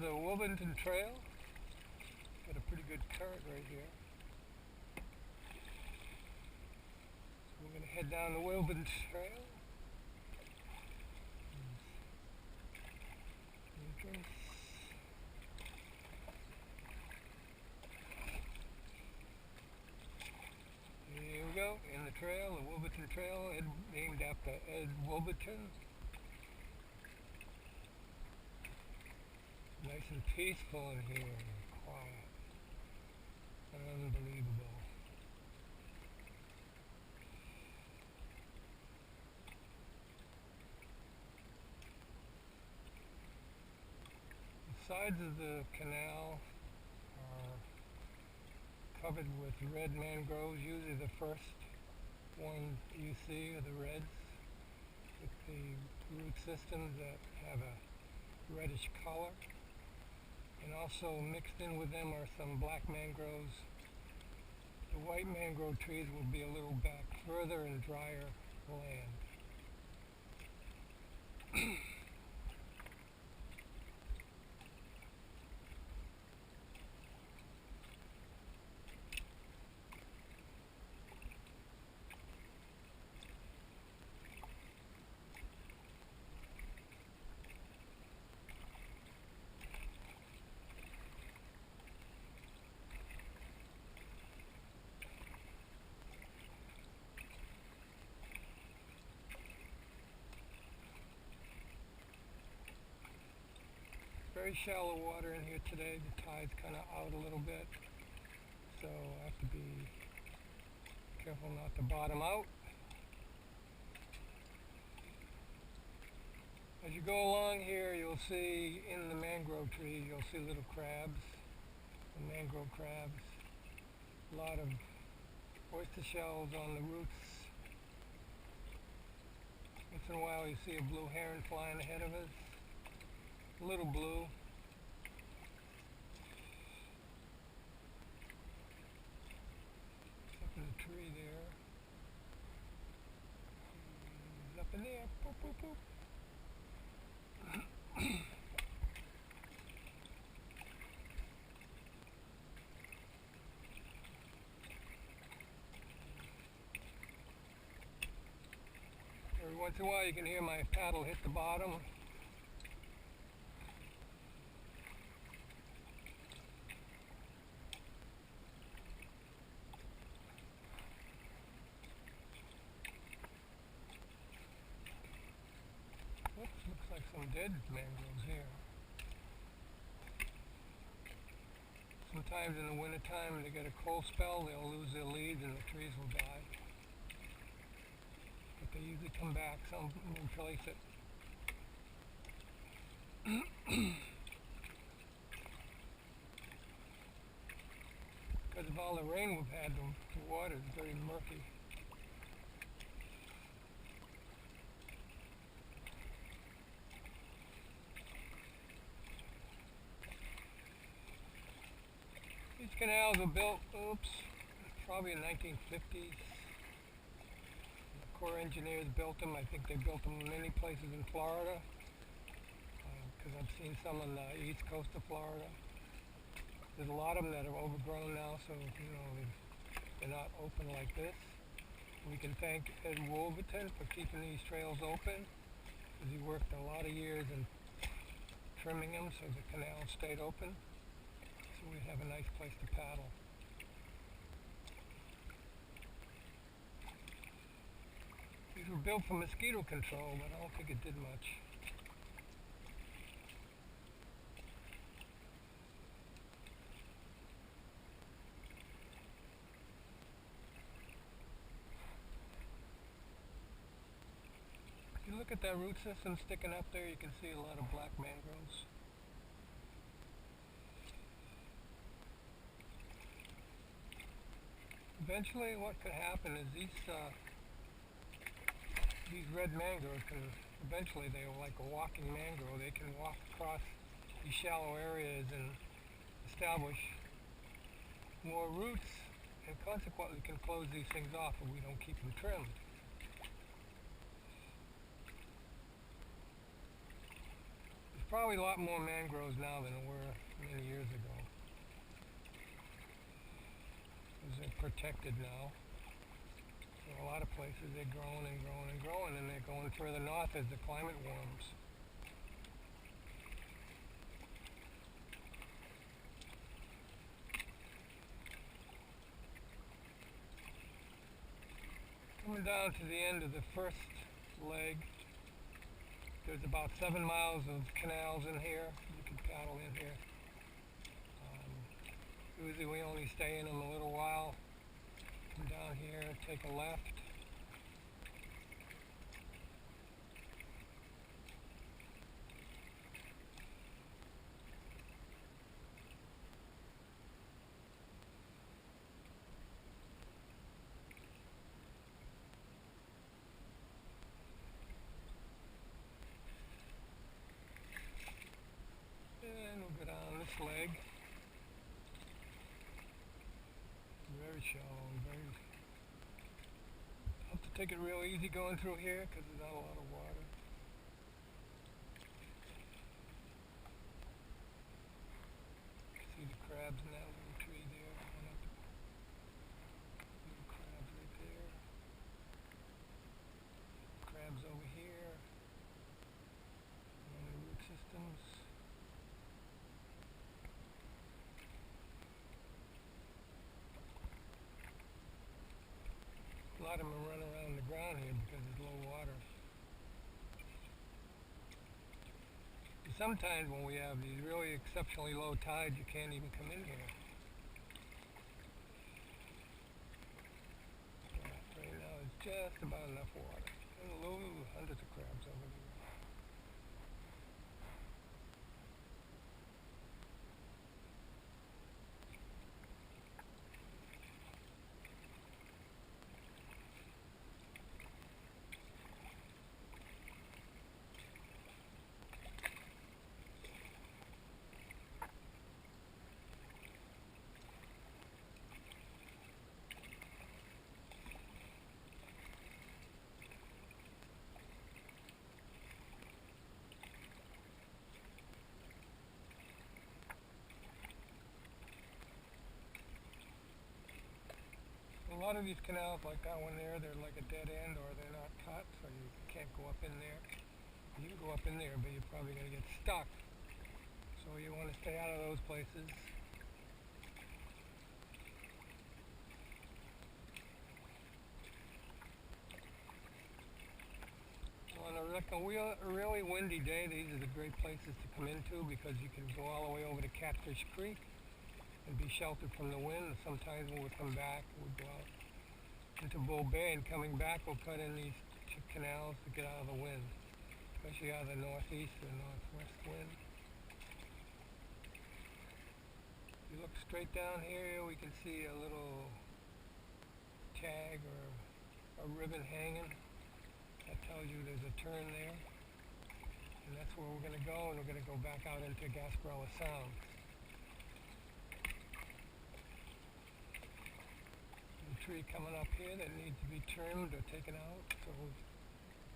the Woverton Trail. Got a pretty good current right here. So we're going to head down the Woverton Trail. Entrance. Here we go, in the trail, the Woverton Trail, named after Ed Woverton. Nice and peaceful in here, quiet, unbelievable. The sides of the canal are covered with red mangroves, usually the first one you see are the reds, with the root systems that have a reddish color. And also mixed in with them are some black mangroves. The white mangrove trees will be a little back further in drier land. Very shallow water in here today. The tide's kind of out a little bit, so I have to be careful not to bottom out. As you go along here, you'll see in the mangrove trees, you'll see little crabs, the mangrove crabs. A lot of oyster shells on the roots. Once in a while you see a blue heron flying ahead of us. A little blue. It's up in the tree there. He's up in there. Boop, boop, boop. Every once in a while you can hear my paddle hit the bottom. Looks like some dead mangroves here. Sometimes in the wintertime when they get a cold spell, they'll lose their leaves and the trees will die. But they usually come back, some will replace it. Because of all the rain we've had, the water is very murky. These canals were built, probably in the 1950s. The Corps engineers built them. I think they built them in many places in Florida, because I've seen some on the east coast of Florida. There's a lot of them that are overgrown now, so they're not open like this. We can thank Ed Woverton for keeping these trails open, because he worked a lot of years in trimming them so the canal stayed open. So we have a nice place to paddle. These were built for mosquito control, but I don't think it did much. If you look at that root system sticking up there, you can see a lot of black mangroves. Eventually what could happen is these red mangroves can, eventually they are like a walking mangrove. They can walk across these shallow areas and establish more roots, and consequently can close these things off if we don't keep them trimmed. probably a lot more mangroves now than there were many years ago. Because they're protected now. So a lot of places they're growing and growing and growing, and they're going further north as the climate warms. Coming down to the end of the first leg, there's about 7 miles of canals in here. You can paddle in here. Usually we only stay in them a little while. Come down here, take a left. And we'll go down this leg. Very shallow, very... Have to take it real easy going through here because there's not a lot of water. See the crabs in that little tree there? Little crabs right there. Crabs over here. On the root systems. A lot of them run around the ground here because there's low water. And sometimes when we have these really exceptionally low tides, you can't even come in here. But right now it's just about enough water. And hundreds of crabs over there. A lot of these canals, like that one there, they're like a dead end or they're not cut, so you can't go up in there. You can go up in there, but you're probably going to get stuck. So you want to stay out of those places. On a really windy day, these are the great places to come into because you can go all the way over to Catfish Creek and be sheltered from the wind. Sometimes when we come back, we'll go out into Bull Bay, and coming back we'll cut in these canals to get out of the wind, especially out of the northeast or northwest wind. If you look straight down here, we can see a little tag or a ribbon hanging. That tells you there's a turn there, and that's where we're going to go, and we're going to go back out into Gasparilla Sound. Tree coming up here that needs to be trimmed or taken out, so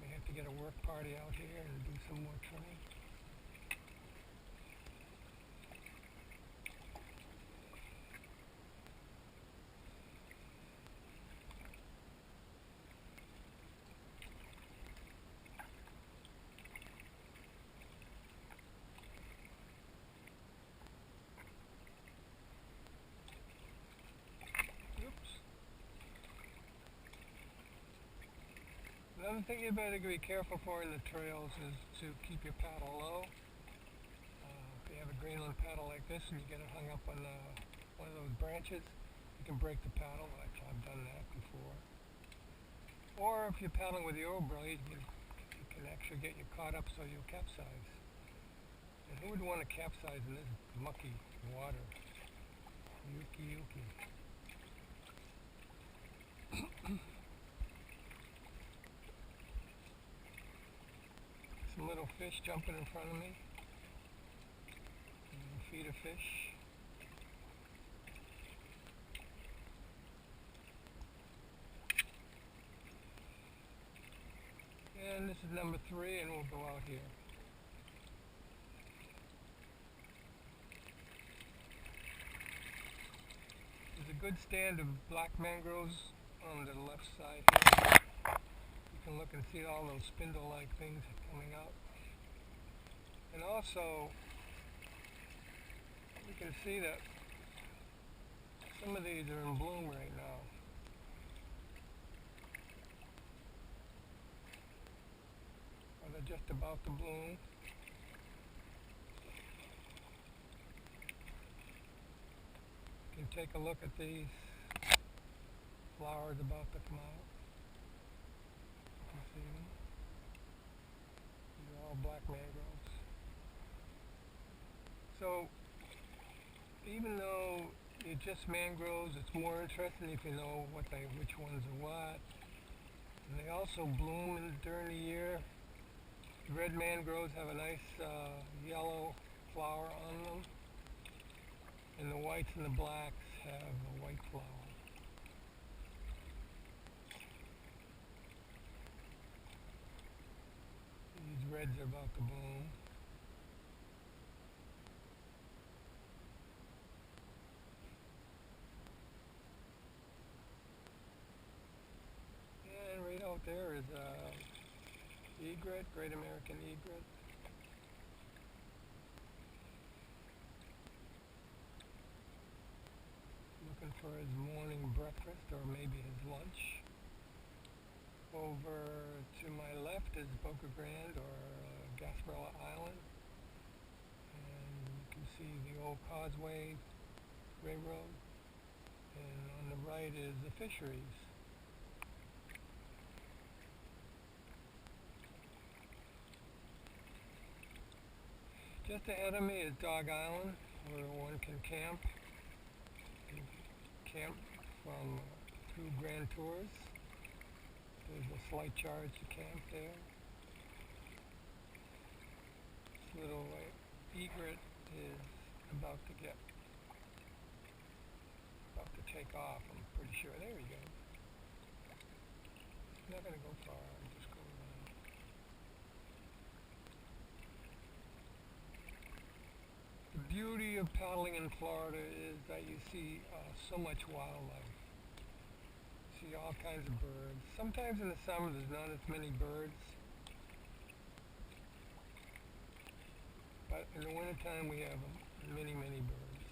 we have to get a work party out here and do some more trimming. Another thing you better be careful for in the trails is to keep your paddle low. If you have a Greenland paddle like this and you get it hung up on one of those branches, you can break the paddle. I've done that before. Or if you're paddling with your blade, you can actually get you caught up so you'll capsize. And who would want to capsize in this mucky water? Yucky yucky. Some little fish jumping in front of me. Feed a fish. And this is number 3, and we'll go out here. good stand of black mangroves on the left side here. You can look and see all those spindle-like things coming out. And also, you can see that some of these are in bloom right now. Or they're just about to bloom. You can take a look at these flowers about to come out. You can see them. These are all black mangroves. So, even though it's just mangroves, it's more interesting if you know which ones are what. And they also bloom during the year. Red mangroves have a nice yellow flower on them, and the whites and the blacks have a white flower. These reds are about to bloom. And right out there is egret, great American egret. Looking for his morning breakfast or maybe his lunch. Over to my left is Boca Grande or Gasparilla Island. And you can see the old Causeway Railroad. And on the right is the fisheries. Just ahead of me is Dog Island, where one can camp. Camp from through Grande Tours. There's a slight charge to camp there. This little egret is about to take off, I'm pretty sure. There we go. It's not going to go far, I'll just go around. The beauty of paddling in Florida is that you see so much wildlife. You see all kinds of birds. Sometimes in the summer there's not as many birds, but in the wintertime we have many, many birds.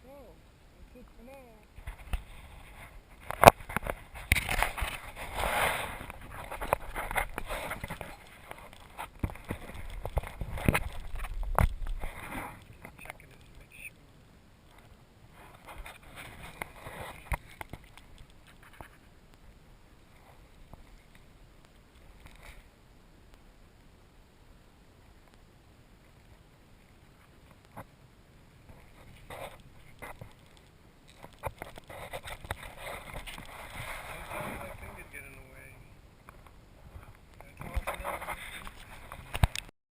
So, that's it for now.